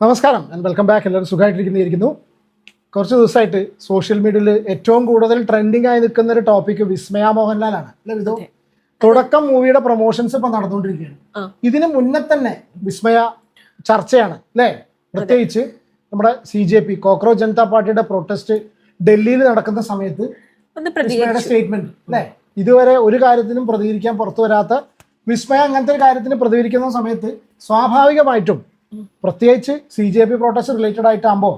നമസ്കാരം and welcome back. എല്ലാവരും സുഖമായിട്ടിരിക്കുന്നു. കുറച്ച് ദിവസമായിട്ട് സോഷ്യൽ മീഡിയയിൽ ഏറ്റവും കൂടുതൽ ട്രെൻഡിങ് ആയി നിൽക്കുന്ന ഒരു ടോപ്പിക് വിസ്മയ മോഹൻലാലാണ് അല്ലെ വിധോ. തുടക്കം മൂവിയുടെ പ്രൊമോഷൻസ് ഇപ്പൊ നടന്നുകൊണ്ടിരിക്കുകയാണ്. ഇതിന് മുന്നേ തന്നെ വിസ്മയ ചർച്ചയാണ് അല്ലേ. പ്രത്യേകിച്ച് നമ്മുടെ CJP കോക്രോച്ച് ജനതാ പാർട്ടിയുടെ പ്രൊട്ടസ്റ്റ് ഡൽഹിയിൽ നടക്കുന്ന സമയത്ത് വിസ്മയുടെ സ്റ്റേറ്റ്മെന്റ് അല്ലെ, ഇതുവരെ ഒരു കാര്യത്തിനും പ്രതികരിക്കാൻ പുറത്തു വരാത്ത വിസ്മയ അങ്ങനത്തെ ഒരു കാര്യത്തിന് പ്രതികരിക്കുന്ന സമയത്ത് സ്വാഭാവികമായിട്ടും പ്രത്യേകിച്ച് CJP പ്രൊട്ടസ്റ്റ് റിലേറ്റഡ് ആയിട്ടാകുമ്പോൾ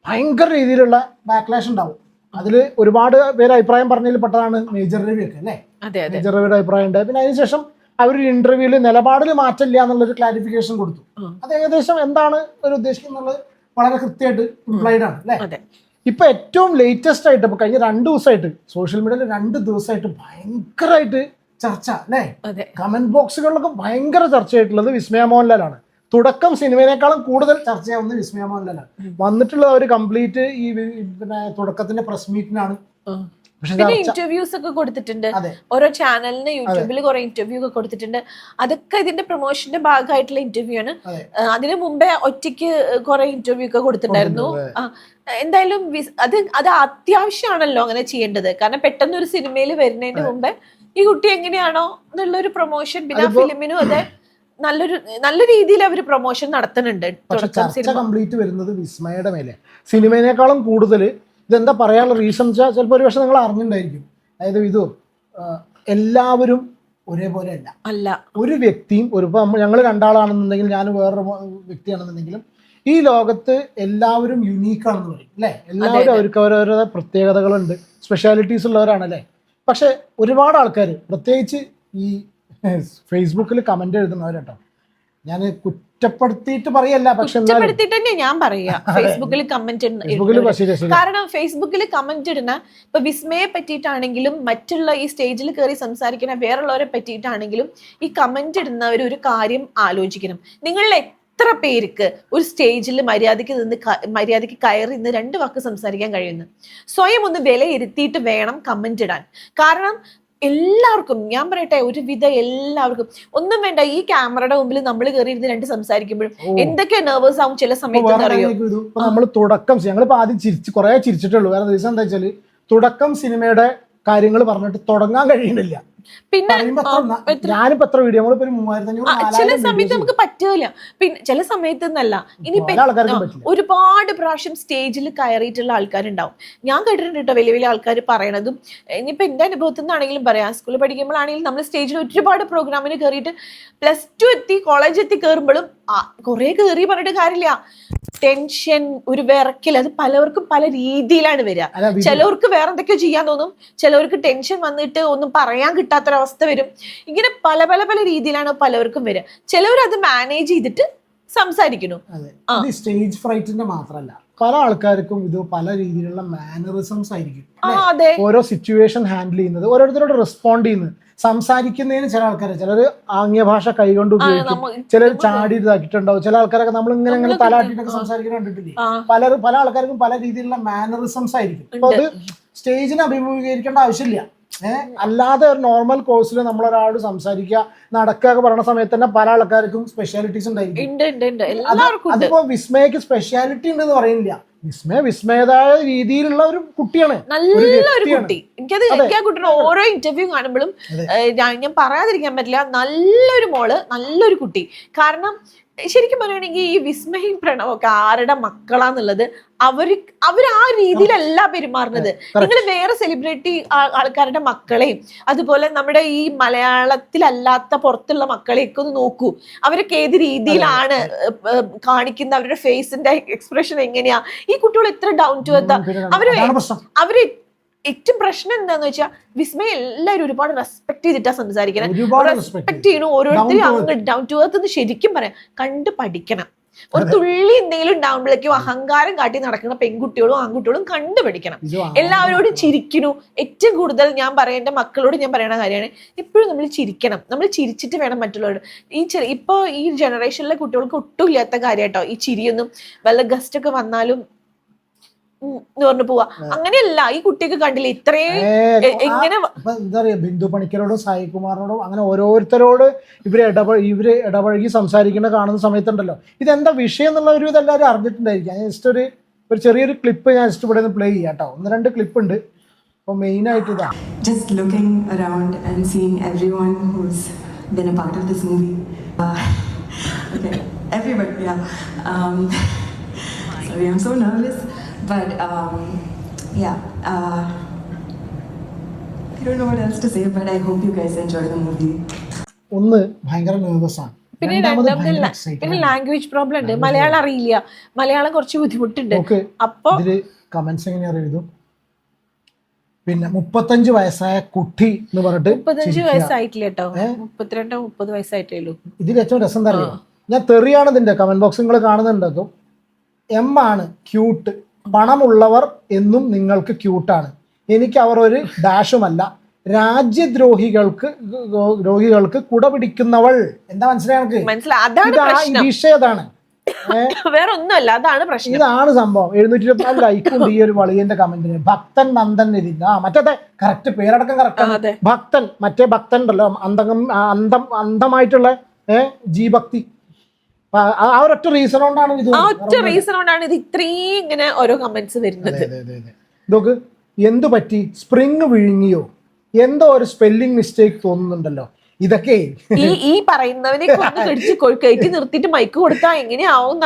ഭയങ്കര രീതിയിലുള്ള ബാക്ക്ലാഷ് ഉണ്ടാവും. അതിൽ ഒരുപാട് പേര് അഭിപ്രായം പറഞ്ഞതിൽ പെട്ടതാണ് മേജർ രവി ഒക്കെ അല്ലേ. മേജർ രവിയുടെ അഭിപ്രായം ഉണ്ട്. പിന്നെ അതിനുശേഷം അവരൊരു ഇന്റർവ്യൂവിൽ നിലപാടിൽ മാറ്റമില്ല എന്നുള്ളൊരു ക്ലാരിഫിക്കേഷൻ കൊടുത്തു. അത് ഏകദേശം എന്താണ് ഒരു ഉദ്ദേശിക്കുന്നത് വളരെ കൃത്യമായിട്ട് ഇംപ്ലൈഡ് ആണ് അല്ലേ. ഇപ്പൊ ഏറ്റവും ലേറ്റസ്റ്റ് ആയിട്ട് ഇപ്പൊ കഴിഞ്ഞ 2 ദിവസമായിട്ട് സോഷ്യൽ മീഡിയയിൽ 2 ദിവസമായിട്ട് ഭയങ്കരമായിട്ട് ചർച്ച അല്ലേ. കമന്റ് ബോക്സുകളിലൊക്കെ ഭയങ്കര ചർച്ചയായിട്ടുള്ളത് വിസ്മയ മോഹൻലാലാണ്. തുടക്കം സിനിമയിനേക്കാളും കൂടുതൽ ചർച്ചയാവുന്ന വിസ്മയ മോഹൻലാലാണ്. വന്നിട്ടുള്ള ഒരു കംപ്ലീറ്റ് ഈ പിന്നെ തുടക്കത്തിന്റെ പ്രസ് മീറ്റിനാണ്. പിന്നെ ഇന്റർവ്യൂസ് ഒക്കെ കൊടുത്തിട്ടുണ്ട്, ഓരോ ചാനലിന് യൂട്യൂബിൽ കുറെ ഇന്റർവ്യൂ ഒക്കെ കൊടുത്തിട്ടുണ്ട്. അതൊക്കെ ഇതിന്റെ പ്രൊമോഷന്റെ ഭാഗമായിട്ടുള്ള ഇന്റർവ്യൂ ആണ്. അതിനു മുമ്പേ ഒറ്റയ്ക്ക് കുറെ ഇന്റർവ്യൂ ഒക്കെ കൊടുത്തിട്ടുണ്ടായിരുന്നു. എന്തായാലും അത് അത്യാവശ്യമാണല്ലോ അങ്ങനെ ചെയ്യേണ്ടത്. കാരണം പെട്ടെന്ന് ഒരു സിനിമയിൽ വരുന്നതിന് മുമ്പേ ഈ കുട്ടി എങ്ങനെയാണോ എന്നുള്ളൊരു പ്രൊമോഷൻ, പിന്നെ ആ ഫിലിമിനും അതെ നല്ല രീതിയിൽ അവർ പ്രൊമോഷൻ നടത്തുന്നുണ്ട്. കംപ്ലീറ്റ് വരുന്നത് വിസ്മയുടെ മേലെ സിനിമേനേക്കാളും കൂടുതൽ. ഇതെന്താ പറയാനുള്ള റീസൺ വെച്ചാൽ ചിലപ്പോൾ ഒരു പക്ഷെ നിങ്ങൾ അറിഞ്ഞിട്ടുണ്ടായിരിക്കും. അതായത് ഇത് എല്ലാവരും ഒരേപോലെ അല്ല. ഒരു വ്യക്തിയും ഞങ്ങൾ 2 ആളാണെന്നുണ്ടെങ്കിൽ ഞാൻ വേറൊരു വ്യക്തിയാണെന്നുണ്ടെങ്കിലും ഈ ലോകത്ത് എല്ലാവരും യുണീക്കാണെന്ന് പറയും അല്ലേ. എല്ലാവരും അവർക്ക് ഓരോരോ പ്രത്യേകതകളുണ്ട്, സ്പെഷ്യാലിറ്റീസ് ഉള്ളവരാണല്ലേ. പക്ഷെ ഒരുപാട് ആൾക്കാർ പ്രത്യേകിച്ച് ഈ ഫേസ്ബുക്കിൽ കമന്റ് എഴുതുന്നവരട്ടോ, ഞാൻ കുറ്റപ്പെടുത്തിയിട്ട് പറയല്ല, പക്ഷെ ഞാൻ പറയാ ഫേസ്ബുക്കിൽ കമന്റ്. കാരണം ഫേസ്ബുക്കിൽ കമന്റ് ഇടുന്ന ഇപ്പൊ വിസ്മയെ പറ്റിയിട്ടാണെങ്കിലും മറ്റുള്ള ഈ സ്റ്റേജിൽ കയറി സംസാരിക്കുന്ന വേറുള്ളവരെ പറ്റിയിട്ടാണെങ്കിലും ഈ കമന്റ് ഇടുന്നവർ ഒരു കാര്യം ആലോചിക്കണം. നിങ്ങളിലെ എത്ര പേർക്ക് ഒരു സ്റ്റേജിൽ മര്യാദയ്ക്ക് കയറി നിന്ന് 2 വാക്ക് സംസാരിക്കാൻ കഴിയുന്നു? സ്വയം ഒന്ന് വിലയിരുത്തിയിട്ട് വേണം കമന്റ് ഇടാൻ. കാരണം എല്ലാവർക്കും ഞാൻ പറയട്ടെ, ഒരുവിധം എല്ലാവർക്കും ഒന്നും വേണ്ട, ഈ ക്യാമറയുടെ മുമ്പിൽ നമ്മൾ കയറി ഇരുന്ന് 2 സംസാരിക്കുമ്പോഴും എന്തൊക്കെ നെർവസ് ആവും ചില സമയത്ത് അറിയോ. നമ്മൾ തുടക്കം ഞങ്ങളിപ്പോ ആദ്യം കുറെ ചിരിച്ചിട്ടുള്ളൂ. വേറെ ദിവസം എന്താ വെച്ചാല് തുടക്കം സിനിമയുടെ കാര്യങ്ങൾ പറഞ്ഞിട്ട് തുടങ്ങാൻ കഴിയുന്നില്ല. പിന്നെ ഞാനിപ്പോ എത്ര വീഡിയോ ചില സമയത്ത് നമുക്ക് പറ്റില്ല. പിന്നെ ചില സമയത്ത് എന്നല്ല, ഇനിയിപ്പോ ഒരുപാട് പ്രാവശ്യം സ്റ്റേജിൽ കയറിയിട്ടുള്ള ആൾക്കാരുണ്ടാവും. ഞാൻ കേട്ടിട്ടുണ്ട് കേട്ടോ വലിയ വലിയ ആൾക്കാർ പറയണതും. ഇനിയിപ്പോ എന്റെ അനുഭവത്തിൽ നിന്നാണെങ്കിലും പറയാം, സ്കൂളിൽ പഠിക്കുമ്പോഴാണെങ്കിലും നമ്മൾ സ്റ്റേജിൽ ഒരുപാട് പ്രോഗ്രാമിന് കയറിയിട്ട് +2 എത്തി കോളേജ് എത്തി കയറുമ്പോഴും കുറെ കയറി പറഞ്ഞിട്ട് കാര്യമില്ല. ടെൻഷൻ, ഒരു വിറക്കൽ, അത് പലവർക്കും പല രീതിയിലാണ് വരിക. ചിലവർക്ക് വേറെ എന്തൊക്കെയോ ചെയ്യാൻ തോന്നും, ചിലവർക്ക് ടെൻഷൻ വന്നിട്ട് ഒന്നും പറയാൻ കിട്ടാത്തൊരവസ്ഥ വരും. ഇങ്ങനെ പല പല പല രീതിയിലാണ് പലവർക്കും വരിക. ചിലവർ അത് മാനേജ് ചെയ്തിട്ട് സംസാരിക്കുന്നു. സ്റ്റേജ് ഫ്രൈറ്റിന്റെ മാത്രമല്ല, പല ആൾക്കാർക്കും ഇത് പല രീതിയിലുള്ള മാനറിസംസ് ആയിരിക്കും. ഓരോ സിറ്റുവേഷൻ ഹാൻഡിൽ ചെയ്യുന്നത്, ഓരോരുത്തരോട് റെസ്പോണ്ട് ചെയ്യുന്നത്, സംസാരിക്കുന്നതിന് ചില ആൾക്കാർ ചിലർ ആംഗ്യഭാഷ കൈകൊണ്ട് ഉപയോഗിക്കും, ചിലർ ചാടി ഇതാക്കിയിട്ടുണ്ടാവും. ചില ആൾക്കാരൊക്കെ നമ്മൾ ഇങ്ങനെ തലാട്ടിട്ടൊക്കെ സംസാരിക്കുന്നത് കണ്ടിട്ടില്ലേ. പല ആൾക്കാർക്കും പല രീതിയിലുള്ള മാനറിസംസ് ആയിരിക്കും. അപ്പൊ അത് സ്റ്റേജിനെ അഭിമുഖീകരിക്കേണ്ട ആവശ്യമില്ല. അല്ലാതെ ഒരു നോർമൽ കോഴ്സിൽ നമ്മളൊരാളോട് സംസാരിക്കുക, നടക്കുക ഒക്കെ പറയുന്ന സമയത്ത് തന്നെ പല ആൾക്കാർക്കും സ്പെഷ്യാലിറ്റീസ് ഉണ്ടായിരിക്കും. അതിപ്പോ വിസ്മയക്ക് സ്പെഷ്യാലിറ്റി ഉണ്ടെന്ന് പറയുന്നില്ല. വിസ്മയതായ രീതിയിലുള്ള ഒരു കുട്ടിയാണ്, നല്ലൊരു കുട്ടി. എനിക്ക് ആ കുട്ടിയുടെ ഓരോ ഇന്റർവ്യൂ കാണുമ്പോഴും ഞാൻ പറയാതിരിക്കാൻ പറ്റില്ല, നല്ലൊരു മോള്, നല്ലൊരു കുട്ടി. കാരണം ശരിക്കും പറയുകയാണെങ്കിൽ ഈ വിസ്മയും പ്രണവൊക്കെ ആരുടെ മക്കളാന്നുള്ളത് അവർ ആ രീതിയിലല്ല പെരുമാറുന്നത്. നിങ്ങൾ വേറെ സെലിബ്രിറ്റി ആൾക്കാരുടെ മക്കളെയും അതുപോലെ നമ്മുടെ ഈ മലയാളത്തിലല്ലാത്ത പുറത്തുള്ള മക്കളെയൊക്കെ ഒന്ന് നോക്കൂ. അവരൊക്കെ ഏത് രീതിയിലാണ് കാണിക്കുന്ന, അവരുടെ ഫേസിന്റെ എക്സ്പ്രഷൻ എങ്ങനെയാ. ഈ കുട്ടികൾ എത്ര ഡൗൺ ടു എർത്ത്. അവര് ഏറ്റവും പ്രശ്നം എന്താന്ന് വെച്ചാൽ വിസ്മയ എല്ലാവരും ഒരുപാട് റെസ്പെക്ട് ചെയ്തിട്ടാ സംസാരിക്കണം. റെസ്പെക്ട് ചെയ്യണം ഓരോരുത്തരും. അങ്ങ് ഡൗൺ ടു എർത്ത് എന്ന് ശരിക്കും പറയാം, കണ്ടു പഠിക്കണം. ഒരു തുള്ളി എന്തെങ്കിലും ഉണ്ടാകുമ്പോഴേക്കും അഹങ്കാരം കാട്ടി നടക്കുന്ന പെൺകുട്ടികളും ആൺകുട്ടികളും കണ്ടുപിടിക്കണം. എല്ലാവരോടും ചിരിക്കുന്നു. ഏറ്റവും കൂടുതൽ ഞാൻ എന്റെ മക്കളോട് ഞാൻ പറയുന്ന കാര്യമാണ്, എപ്പോഴും നമ്മൾ ചിരിക്കണം. നമ്മൾ ചിരിച്ചിട്ട് വേണം മറ്റുള്ളവരോട്. ഇപ്പൊ ഈ ജനറേഷനിലെ കുട്ടികൾക്ക് ഒട്ടും ഇല്ലാത്ത കാര്യമായിട്ടോ ഈ ചിരിയൊന്നും. വല്ല ഗസ്റ്റ് ഒക്കെ വന്നാലും എന്ന് പറഞ്ഞു പോവാ. അങ്ങനെയല്ല, ഈ കുട്ടിയൊക്കെ കണ്ടില്ല ഇത്രയും എങ്ങനെ എന്താ പറയാ, ബിന്ദു പണിക്കരോടും സായികുമാറിനോടും അങ്ങനെ ഓരോരുത്തരോട് ഇവര് ഇടപഴകി സംസാരിക്കുന്ന കാണുന്ന സമയത്തുണ്ടല്ലോ, ഇതെന്താ വിഷയം എന്നുള്ള ഒരു ഇതെല്ലാവരും അറിഞ്ഞിട്ടുണ്ടായിരിക്കും. ഞാൻ ജസ്റ്റ് ഒരു ചെറിയൊരു ക്ലിപ്പ് ഞാൻ ജസ്റ്റ് ഇവിടെ നിന്ന് പ്ലേ ചെയ്യാം കേട്ടോ. 1-2 ക്ലിപ്പ് ഉണ്ട്. അപ്പോൾ മെയിനായിട്ട് ഇതാ, just looking around and seeing everyone who's been a part of this movie. Okay, everybody, yeah. Sorry, I'm so nervous, but yeah. I don't know what else to say, but I hope you guys enjoy the movie. ഒന്ന് ഭയങ്കര nervous ആണ്, പിന്നെ language problem ഉണ്ട്. മലയാളം അറിയില്ല, മലയാളം കുറച്ച് ബുദ്ധിമുട്ടുണ്ട്. അപ്പൊ ഇതില് കമന്റ്സ് എങ്ങനെ അറിയുന്നു? പിന്നെ 35 വയസ്സായ കുട്ടി എന്ന് പറഞ്ഞിട്ട് 35 വയസ്സായിട്ടില്ല കേട്ടോ, 32-30 വയസ്സായിട്ടേ ഉള്ളൂ. ഇതിൽ ഏറ്റവും രസം എന്താ അറിയോ, ഞാൻ തെറിയാണ് ഇതിന്റെ കമന്റ് ബോക്സ് നിങ്ങൾ കാണുന്നുണ്ടാകും. എം ആണ് ക്യൂട്ട്, പണമുള്ളവർ എന്നും നിങ്ങൾക്ക് ക്യൂട്ടാണ്, എനിക്ക് അവർ ഒരു ഡാഷുമല്ല, രാജ്യദ്രോഹികൾക്ക് കുട പിടിക്കുന്നവൾ. എന്താ മനസ്സിലായി? വിഷയതാണ്, വേറെ ഒന്നുമല്ല, അതാണ് പ്രശ്നം. ഇതാണ് സംഭവം. 724 ലൈക്കുണ്ട് ഈ ഒരു വളിയന്റെ കമന്റിന്. ഭക്തൻ നന്ദൻ മറ്റേ കറക്റ്റ് പേരടക്കം കറക്റ്റ് ഭക്തൻ, മറ്റേ ഭക്തൻ ഉണ്ടല്ലോ, അന്ധമായിട്ടുള്ള ജീഭക്തി. ആ ഒരൊറ്റ റീസൺ കൊണ്ടാണ് ഇത് ഇത്രയും ഇങ്ങനെ ഓരോ കമന്റ്സ് വരുന്നത്. ഇതൊക്കെ എന്തു പറ്റി, സ്പ്രിങ് വിഴുങ്ങിയോ, എന്തോ ഒരു സ്പെല്ലിംഗ് മിസ്റ്റേക്ക് തോന്നുന്നുണ്ടല്ലോ. ഇതൊക്കെ ഈ പറയുന്നവനെ കയറ്റി നിർത്തിയിട്ട് മൈക്ക് കൊടുത്താ എങ്ങനെയാവും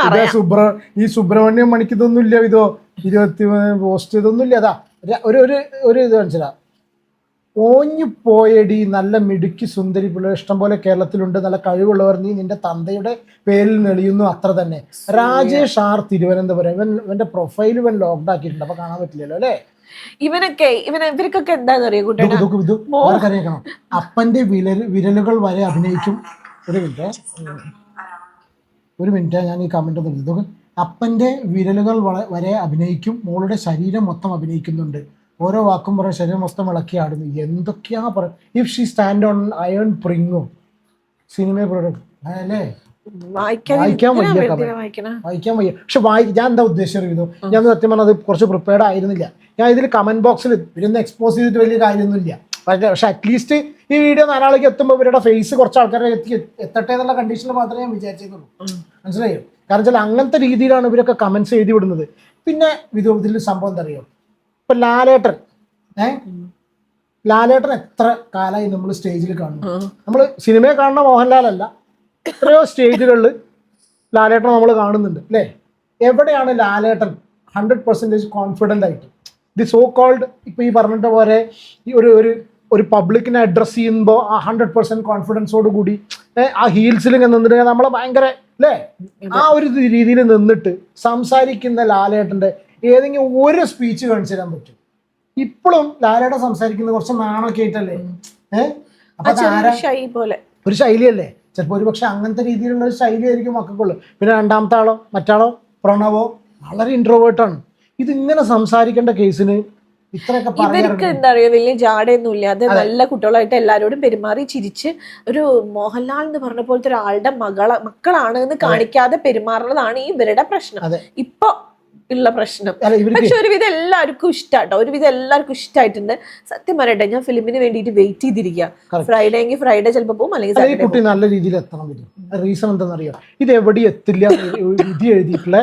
ഈ സുബ്രഹ്മണ്യം മണിക്ക് ഇതൊന്നും ഇല്ല, ഇതോ 20 പോസ്റ്റ് ഇതൊന്നും ഇല്ല. അതാ ഒരു ഇത് മനസ്സിലാ, ഓഞ്ഞു പോയടി നല്ല മിടുക്കി സുന്ദരി പിള്ളേർ ഇഷ്ടംപോലെ കേരളത്തിലുണ്ട്, നല്ല കഴിവുള്ളവർ, നീ നിന്റെ തന്തയുടെ പേരിൽ നെളിയുന്നു, അത്ര തന്നെ. രാജേഷ് ആർ തിരുവനന്തപുരം. ഇവന്റെ പ്രൊഫൈൽ ഇവൻ ലോക്ക്ഡ് ആക്കിയിട്ടുണ്ട്, അപ്പൊ കാണാൻ പറ്റില്ലല്ലോ അല്ലേ. ഇവർക്കൊക്കെ എന്താന്ന് അറിയാം, അപ്പന്റെ വിരലുകൾ വരെ അഭിനയിക്കും. ഒരു മിനിറ്റ് ഞാൻ ഈ കമന്റ് നോക്കി. അപ്പന്റെ വിരലുകൾ വരെ അഭിനയിക്കും, മോളുടെ ശരീരം മൊത്തം അഭിനയിക്കുന്നുണ്ട്, ഓരോ വാക്കും പറയാൻ ശരീരം മൊത്തം ഇളക്കി ആടുന്നു. എന്തൊക്കെയാ പറയാ. If she stand on iron പ്രിങ്ങും സിനിമ പ്രൊഡക്റ്റ് അല്ലേ, വായിക്കാൻ വയ്യ. പക്ഷെ ഞാൻ എന്താ ഉദ്ദേശിച്ചത്, ഞാൻ സത്യം പറഞ്ഞാൽ അത് കുറച്ച് പ്രിപ്പയർഡ് ആയിരുന്നില്ല. ഞാൻ ഇതിൽ കമന്റ് ബോക്സിൽ ഇവരൊന്ന് എക്സ്പോസ് ചെയ്തിട്ട് വലിയ കാര്യമൊന്നുമില്ല. പക്ഷെ അറ്റ്ലീസ്റ്റ് ഈ വീഡിയോ 4 ആൾക്ക് എത്തുമ്പോൾ ഇവരുടെ ഫേസ് കുറച്ച് ആൾക്കാരെ എത്തട്ടെ എന്നുള്ള കണ്ടീഷനിൽ മാത്രമേ ഞാൻ വിചാരിച്ചിരുന്നുള്ളൂ. മനസ്സിലായോ? കാരണം വെച്ചാൽ അങ്ങനത്തെ രീതിയിലാണ് ഇവരൊക്കെ കമന്റ്സ് എഴുതി വിടുന്നത്. പിന്നെ ഇതിൽ സംഭവം എന്താ അറിയോ, ഇപ്പൊ ലാലേട്ടൻ എത്ര കാലമായി നമ്മൾ സ്റ്റേജിൽ കാണുന്നു. നമ്മൾ സിനിമയെ കാണുന്ന മോഹൻലാലല്ല, എത്രയോ സ്റ്റേജുകളിൽ ലാലേട്ടൻ നമ്മൾ കാണുന്നുണ്ട് അല്ലേ. എവിടെയാണ് ലാലേട്ടൻ 100% കോൺഫിഡൻ്റ് ആയിട്ട് ദി സോ കോൾഡ് ഇപ്പൊ ഈ പറഞ്ഞിട്ട് പോലെ ഈ ഒരു പബ്ലിക്കിനെ അഡ്രസ് ചെയ്യുമ്പോൾ ആ 100% കോൺഫിഡൻസോട് കൂടി ആ ഹീൽസിൽ നിന്നിട്ട് നമ്മളെ ഭയങ്കര അല്ലേ ആ ഒരു രീതിയിൽ നിന്നിട്ട് സംസാരിക്കുന്ന ലാലേട്ടന്റെ ഏതെങ്കിലും ഒരു സ്പീച്ച് കാണിച്ചു തരാൻ പറ്റും? ഇപ്പോഴും ലാലേട്ടൻ സംസാരിക്കുന്നത് കുറച്ച് നാണൊക്കെ ആയിട്ടല്ലേ, അപ്പൊ ഒരു ശൈലിയല്ലേ. ചിലപ്പോൾ ഒരു പക്ഷെ അങ്ങനത്തെ രീതിയിലുള്ള ഒരു ശൈലി ആയിരിക്കും മക്കൾക്കുള്ളു. പിന്നെ രണ്ടാമത്തെ ആളോ മറ്റാളോ പ്രണവോ വളരെ ഇൻട്രോവേർട്ടാണ്. ഇതിങ്ങനെ സംസാരിക്കേണ്ട കേസിന് ഇത്രയൊക്കെ ഇവർക്ക് എന്താ പറയുക, വലിയ ജാടയൊന്നും ഇല്ലാതെ നല്ല കുട്ടികളായിട്ട് എല്ലാരോടും പെരുമാറി ചിരിച്ച് ഒരു മോഹൻലാൽ എന്ന് പറഞ്ഞ പോലത്തെ ഒരാളുടെ മക്കളാണ് എന്ന് കാണിക്കാതെ പെരുമാറുന്നതാണ് ഈ ഇവരുടെ പ്രശ്നം, ഇപ്പൊ ഉള്ള പ്രശ്നം. പക്ഷെ ഒരുവിധം എല്ലാവർക്കും ഇഷ്ടാട്ടോ, ഒരുവിധം എല്ലാവർക്കും ഇഷ്ടമായിട്ടുണ്ട്. സത്യം പറയട്ടെ, ഞാൻ ഫിലിമിന് വേണ്ടിയിട്ട് വെയിറ്റ് ചെയ്തിരിക്കുക. ഫ്രൈഡേ എങ്കിൽ ഫ്രൈഡേ ചിലപ്പോൾ പോകും, അല്ലെങ്കിൽ കുട്ടി നല്ല രീതിയിൽ എത്തണം വരും. റീസൺ എന്താണെന്നറിയോ, ഇത് എവിടെ എത്തില്ല വിധി എഴുതിയിട്ടുള്ള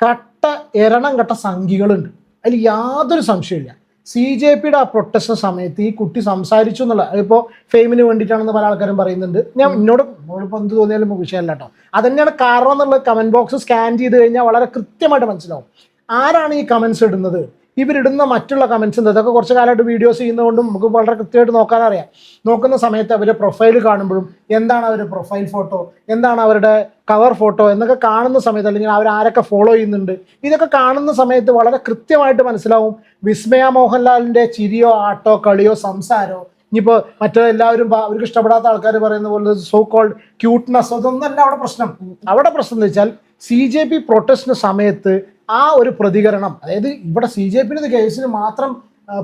കട്ട എരണം കെട്ട സംഖ്യകളുണ്ട്, അതിൽ യാതൊരു സംശയമില്ല. CJPയുടെ ആ പ്രൊട്ടസ്റ്റ് സമയത്ത് ഈ കുട്ടി സംസാരിച്ചു എന്നുള്ള, അതിപ്പോൾ ഫെയിമിന് വേണ്ടിയിട്ടാണെന്ന് പല ആൾക്കാരും പറയുന്നുണ്ട്. നമ്മളിപ്പോൾ എന്ത് തോന്നിയാലും വിഷയമല്ല കേട്ടോ. അതന്നെയാണ് കാരണം എന്നുള്ള കമന്റ് ബോക്സ് സ്കാൻ ചെയ്ത് കഴിഞ്ഞാൽ വളരെ കൃത്യമായിട്ട് മനസ്സിലാവും ആരാണ് ഈ കമന്റ്സ് ഇടുന്നത്. ഇവരിടുന്ന മറ്റുള്ള കമന്റ്സ് ഉണ്ട്, അതൊക്കെ കുറച്ച് കാലമായിട്ട് വീഡിയോസ് ചെയ്യുന്നതുകൊണ്ടും നമുക്ക് വളരെ കൃത്യമായിട്ട് നോക്കാനറിയാം. നോക്കുന്ന സമയത്ത് അവരുടെ പ്രൊഫൈൽ കാണുമ്പോഴും എന്താണ് അവരുടെ പ്രൊഫൈൽ ഫോട്ടോ, എന്താണ് അവരുടെ കവർ ഫോട്ടോ എന്നൊക്കെ കാണുന്ന സമയത്ത്, അല്ലെങ്കിൽ അവർ ആരൊക്കെ ഫോളോ ചെയ്യുന്നുണ്ട്, ഇതൊക്കെ കാണുന്ന സമയത്ത് വളരെ കൃത്യമായിട്ട് മനസ്സിലാവും വിസ്മയ മോഹൻലാലിൻ്റെ ചിരിയോ ആട്ടോ കളിയോ സംസാരമോ, ഇനിയിപ്പോൾ മറ്റെല്ലാവരും അവർക്ക് ഇഷ്ടപ്പെടാത്ത ആൾക്കാർ പറയുന്ന പോലെ സോ കോൾഡ് ക്യൂട്ട്നെസ്, അതൊന്നല്ല അവിടെ പ്രശ്നം. അവിടെ പ്രശ്നം എന്ന് വെച്ചാൽ CJP പ്രൊട്ടസ്റ്റിന് സമയത്ത് ആ ഒരു പ്രതികരണം, അതായത് ഇവിടെ CJPയുടെ കേസിന് മാത്രം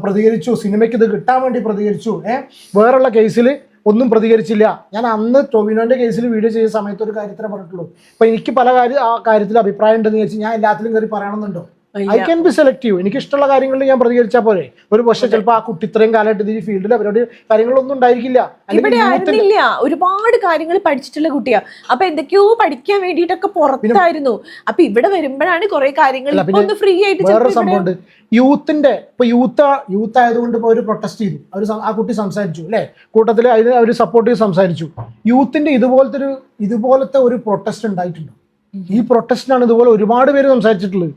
പ്രതികരിച്ചു, സിനിമയ്ക്ക് ഇത് കിട്ടാൻ വേണ്ടി പ്രതികരിച്ചു, വേറെയുള്ള കേസിൽ ഒന്നും പ്രതികരിച്ചില്ല. ഞാൻ അന്ന് ടൊവിനോന്റെ കേസിൽ വീഡിയോ ചെയ്ത സമയത്ത് ഒരു കാര്യത്തിനെ പറഞ്ഞിട്ടുള്ളൂ. അപ്പൊ എനിക്ക് പല ആ കാര്യത്തിൽ അഭിപ്രായം ഉണ്ടെന്ന് വിചാരിച്ച് ഞാൻ എല്ലാത്തിലും കയറി പറയണമെന്നുണ്ടോ? I can be selective. എനിക്ക് ഇഷ്ടമുള്ള കാര്യങ്ങളിൽ ഞാൻ പ്രതികരിച്ചാൽ പോലെ. ഒരു പക്ഷേ ചിലപ്പോൾ ആ കുട്ടി ഇത്രയും കാലമായിട്ട് ഈ ഫീൽഡിൽ അവരോട് കാര്യങ്ങളൊന്നും ഉണ്ടായിരിക്കില്ല. ഇവിടെ ആയിരുന്നില്ല, ഒരുപാട് കാര്യങ്ങൾ പഠിച്ചിട്ടുള്ള കുട്ടിയാ. അപ്പൊ എന്തൊക്കെയോ പഠിക്കാൻ വേണ്ടിയിട്ടൊക്കെ പുറത്തായിരുന്നു. അപ്പൊ ഇവിടെ വരുമ്പോഴാണ് കുറെ കാര്യങ്ങൾ ഒന്ന് ഫ്രീ ആയിട്ട്. വേറൊരു സംഭവമുണ്ട്, യൂത്തിന്റെ ഇപ്പൊ യൂത്ത് ആയതുകൊണ്ട് ഇപ്പൊ ഒരു പ്രൊട്ടസ്റ്റ് ചെയ്തു, ആ കുട്ടി സംസാരിച്ചു അല്ലെ, കൂട്ടത്തിൽ അതിന് അവർ സപ്പോർട്ട് ചെയ്ത് സംസാരിച്ചു. യൂത്തിന്റെ ഇതുപോലത്തെ ഒരു പ്രൊട്ടസ്റ്റ് ഉണ്ടായിട്ടുണ്ട്. ഈ പ്രൊട്ടസ്റ്റിനാണ് ഇതുപോലെ ഒരുപാട് പേര് സംസാരിച്ചിട്ടുള്ളത്.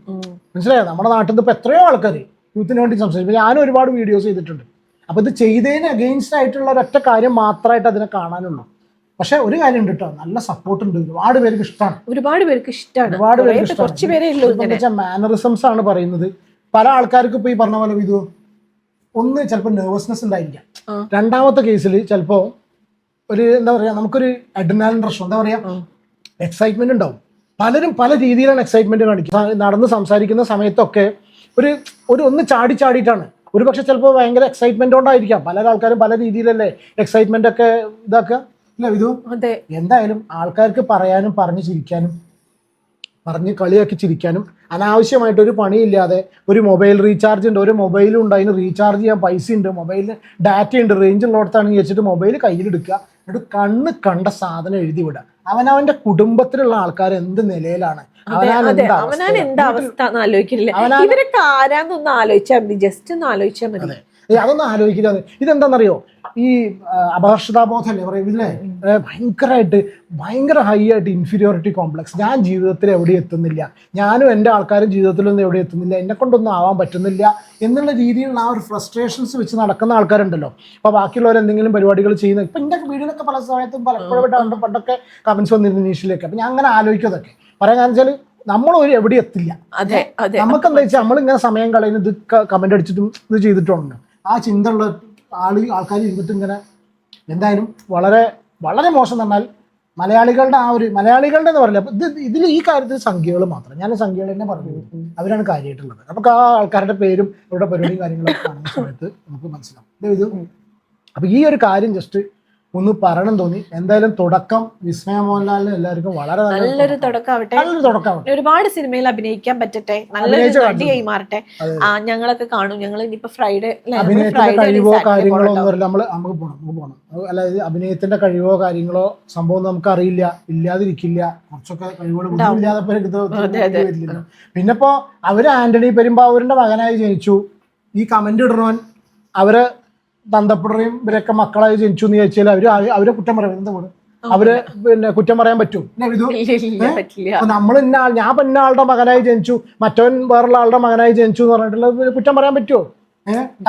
മനസ്സിലായോ? നമ്മുടെ നാട്ടിൽ നിന്ന് ഇപ്പൊ എത്രയോ ആൾക്കാർ യൂത്തിന് വേണ്ടി സംസാരിച്ചു. ഞാനും ഒരുപാട് വീഡിയോസ് ചെയ്തിട്ടുണ്ട്. അപ്പൊ ഇത് ചെയ്തതിന് അഗെയിൻസ്റ്റ് ആയിട്ടുള്ള ഒരൊറ്റ കാര്യം മാത്രമായിട്ട് അതിനെ കാണാനുള്ളൂ. പക്ഷെ ഒരു കാര്യം ഉണ്ട് കേട്ടോ, നല്ല സപ്പോർട്ട് ഉണ്ട്, ഒരുപാട് പേർക്ക് ഇഷ്ടമാണ്. ഒരുപാട് പേർക്ക് ഇഷ്ടമാണ്. മാനറിസംസ് ആണ് പറയുന്നത്. പല ആൾക്കാർക്കും ഇപ്പൊ ഈ പറഞ്ഞ പോലെ ഇത് ഒന്ന് ചിലപ്പോൾ നെർവസ്നെസ് ഉണ്ടായിരിക്കാം. രണ്ടാമത്തെ കേസിൽ ചിലപ്പോ ഒരു എന്താ പറയാ, നമുക്കൊരു അഡ്രിനാലിൻ റഷ്, എന്താ പറയാ, എക്സൈറ്റ്മെന്റ് ഉണ്ടാവും. പലരും പല രീതിയിലാണ് എക്സൈറ്റ്മെന്റ് കാണിക്കുക. നടന്ന് സംസാരിക്കുന്ന സമയത്തൊക്കെ ഒന്ന് ചാടിയിട്ടാണ്. ഒരു പക്ഷെ ചിലപ്പോൾ ഭയങ്കര എക്സൈറ്റ്മെന്റ് കൊണ്ടായിരിക്കാം. പല ആൾക്കാരും പല രീതിയിലല്ലേ എക്സൈറ്റ്മെന്റ് ഒക്കെ ഇതാക്കുക അല്ലേ ഇത്. എന്തായാലും ആൾക്കാർക്ക് പറയാനും പറഞ്ഞു ചിരിക്കാനും പറഞ്ഞ് കളിയാക്കി ചിരിക്കാനും അനാവശ്യമായിട്ട് ഒരു പണിയില്ലാതെ ഒരു മൊബൈൽ റീചാർജ് ഉണ്ട്, ഒരു മൊബൈലും ഉണ്ട്, അതിന് റീചാർജ് ചെയ്യാൻ പൈസ ഉണ്ട്, മൊബൈലിന് ഡാറ്റ ഉണ്ട്, റേഞ്ച് ഉള്ളിടത്താണെങ്കിൽ വെച്ചിട്ട് മൊബൈൽ കയ്യിലെടുക്കുക, എന്നിട്ട് കണ്ണ് കണ്ട സാധനം എഴുതി വിടുക. അവനവന്റെ കുടുംബത്തിലുള്ള ആൾക്കാർ എന്ത് നിലയിലാണ്, അവനാൻ എന്താ അവസ്ഥ ആലോചിക്കില്ല. ഇവരൊക്കെ ആരാന്നൊന്ന് ആലോചിച്ചാൽ മതി, ജസ്റ്റ് ഒന്ന് ആലോചിച്ചാൽ മതി. അതൊന്നും ആലോചിക്കില്ല. ഇതെന്താണെന്നറിയോ, ഈ അപകർഷതാബോധമല്ലേ പറയും ഇതിലെ, ഭയങ്കര ഹൈ ആയിട്ട് ഇൻഫീരിയോറിറ്റി കോംപ്ലക്സ്. ഞാൻ ജീവിതത്തിൽ എവിടെ എത്തുന്നില്ല, ഞാനും എൻ്റെ ആൾക്കാരും ജീവിതത്തിലൊന്നും എവിടെ എത്തുന്നില്ല, എന്നെ കൊണ്ടൊന്നും ആവാൻ പറ്റുന്നില്ല എന്നുള്ള രീതിയിലുള്ള ആ ഒരു ഫ്രസ്ട്രേഷൻസ് വെച്ച് നടക്കുന്ന ആൾക്കാരുണ്ടല്ലോ. അപ്പോൾ ബാക്കിയുള്ളവർ എന്തെങ്കിലും പരിപാടികൾ ചെയ്യുന്ന, ഇപ്പം എൻ്റെ വീടിനൊക്കെ പല സമയത്തും പലപ്പോഴും പണ്ടൊക്കെ കമൻസ് വന്നിരുന്നു നിഷയിലേക്ക്. അപ്പം ഞാൻ അങ്ങനെ ആലോചിക്കുന്നതൊക്കെ പറയാൻ കാരണം വെച്ചാൽ നമ്മൾ എവിടെ എത്തില്ല. നമുക്ക് എന്താ വെച്ചാൽ നമ്മളിങ്ങനെ സമയം കളയുന്ന ഇത് കമന്റ് അടിച്ചിട്ടും ഇത് ചെയ്തിട്ടുണ്ട്. ആ ചിന്ത ഉള്ള ആൾക്കാർ ഇരുന്നിട്ട് ഇങ്ങനെ എന്തായാലും വളരെ വളരെ മോശം എന്നാൽ മലയാളികളുടെ മലയാളികളുടെ എന്ന് പറയില്ല ഇതിൽ ഈ കാര്യത്തിൽ സംഖ്യകൾ മാത്രം, ഞാൻ സംഖ്യകൾ തന്നെ പറഞ്ഞു, അവരാണ് കാര്യമായിട്ടുള്ളത്. നമുക്ക് ആ ആൾക്കാരുടെ പേരും അവരുടെ പരിപാടിയും കാര്യങ്ങളൊക്കെ കാണുന്ന സമയത്ത് നമുക്ക് മനസ്സിലാവും ഇത്. അപ്പൊ ഈ ഒരു കാര്യം ജസ്റ്റ് ഒന്ന് പറയണം തോന്നി. എന്തായാലും തുടക്കം വിസ്മയ മോഹൻലാലിന് എല്ലാവർക്കും വളരെ നല്ലൊരു തുടക്കമാവട്ടെ. ഒരുപാട് സിനിമയിൽ അഭിനയിക്കാൻ പറ്റട്ടെ, നല്ലൊരു നടിയായി മാറട്ടെ. ഞങ്ങളൊക്കെ കാണും. ഞങ്ങൾ ഇനിയിപ്പോ ഫ്രൈഡേ കഴിവോ കാര്യങ്ങളോ ഒന്നും അറിയില്ല. നമുക്ക് പോകണം. അല്ലാതെ അഭിനയത്തിന്റെ കഴിവോ കാര്യങ്ങളോ സംഭവം നമുക്ക് അറിയില്ല, ഇല്ലാതിരിക്കില്ല. കുറച്ചൊക്കെ കഴിവുകൾ ഇല്ലാതെ. പിന്നെ ഇപ്പോ അവര് ആന്റണി പെരുമ്പാവൂരിന്റെ മകനായി ജനിച്ചു. ഈ കമന്റ് ഇടണവൻ അവര് തന്തപ്പുഴയും ഇവരൊക്കെ മക്കളായി ജനിച്ചു എന്ന് ചോദിച്ചാൽ അവരെ കുറ്റം പറയാം. എന്താ കൂടെ അവര് പിന്നെ കുറ്റം പറയാൻ പറ്റും? നമ്മൾ ഞാൻ ഇന്ന ആളുടെ മകനായി ജനിച്ചു, മറ്റവൻ വേറുള്ള ആളുടെ മകനായി ജനിച്ചു എന്ന് പറഞ്ഞിട്ടുള്ള കുറ്റം പറയാൻ പറ്റുമോ?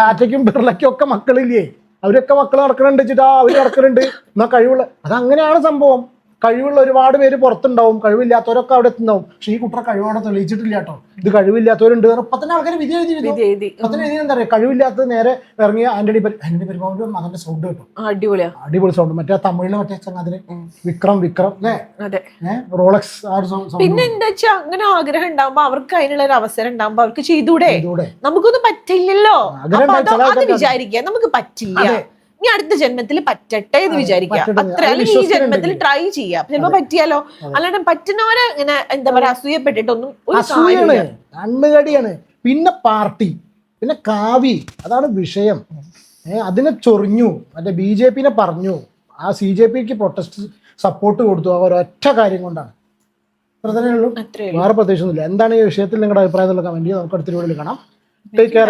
ടാറ്റയ്ക്കും ബിർളയ്ക്കും ഒക്കെ മക്കളില്ലേ? അവരൊക്കെ മക്കൾ നടക്കണുണ്ട് വെച്ചിട്ട് അവര് നടക്കുന്നുണ്ട്. എന്നാ കഴിവുള്ള അതങ്ങനെയാണ് സംഭവം. കഴിവുള്ള ഒരുപാട് പേര് പുറത്തുണ്ടാവും, കഴിവില്ലാത്തവരൊക്കെ അവിടെ എത്തുണ്ടാവും. പക്ഷെ ഈ കുട്ടറെ കഴിവോടെ തെളിയിച്ചിട്ടില്ല കേട്ടോ. ഇത് കഴിവില്ലാത്തവരുണ്ട്. ഇപ്പൊ തന്നെ ആൾക്കാർ വിധി എഴുതി എന്താ പറയാ, കഴിവില്ലാത്തത് നേരെ ഇറങ്ങിയ ആന്റണി പെരുമാവിന്റെ മകന്റെ സൗണ്ട് കേട്ടോ, അടിപൊളി സൗണ്ട്. മറ്റേ തമിഴിലെ മറ്റേ അതിന് വിക്രം അല്ലേ, റോളക്സ് ആ ഒരു സൗണ്ട്. പിന്നെ എന്താ വെച്ചാൽ അങ്ങനെ ആഗ്രഹം ഉണ്ടാവുമ്പോ അവർക്ക് അതിനുള്ള ഒരു അവസരം ഉണ്ടാവുമ്പോ അവർക്ക് ചെയ്തൂടെ. നമുക്കൊന്നും പറ്റില്ലല്ലോ, അത് വിചാരിക്കുക നമുക്ക് പറ്റില്ല, ഇനി അടുത്ത ജന്മത്തിൽ പറ്റട്ടെ എന്ന് വിചാരിക്കുക. അത്ര അല്ലെങ്കിൽ ഈ ജന്മത്തിൽ ട്രൈ ചെയ്യാം, ചിലപ്പോ പറ്റിയാലോ. അല്ലാണ്ട് പറ്റുന്നവരെ ഇങ്ങനെ എന്താ പറയാ അസൂയപ്പെട്ടിട്ടൊന്നും ഒരു കാര്യമില്ല. കണ്ണുകടിയാണ്. പിന്നെ പാർട്ടി, പിന്നെ കാവി, അതാണ് വിഷയം. അതിനെ ചൊറിഞ്ഞു, മറ്റേ BJP പറഞ്ഞു, ആ CJPക്ക് പ്രൊട്ടസ്റ്റ് സപ്പോർട്ട് കൊടുത്തു. ആ ഒരൊറ്റ കാര്യം കൊണ്ടാണ്. അത്രേ ഉള്ളൂ, വേറെ പ്രത്യേകിച്ചൊന്നുമില്ല. എന്താണ് ഈ വിഷയത്തിൽ നിങ്ങളുടെ അഭിപ്രായം എന്നുള്ള കമന്റ് നമുക്ക് അടുത്ത വീഡിയോയിൽ കാണാം. Take care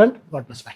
and God bless. By.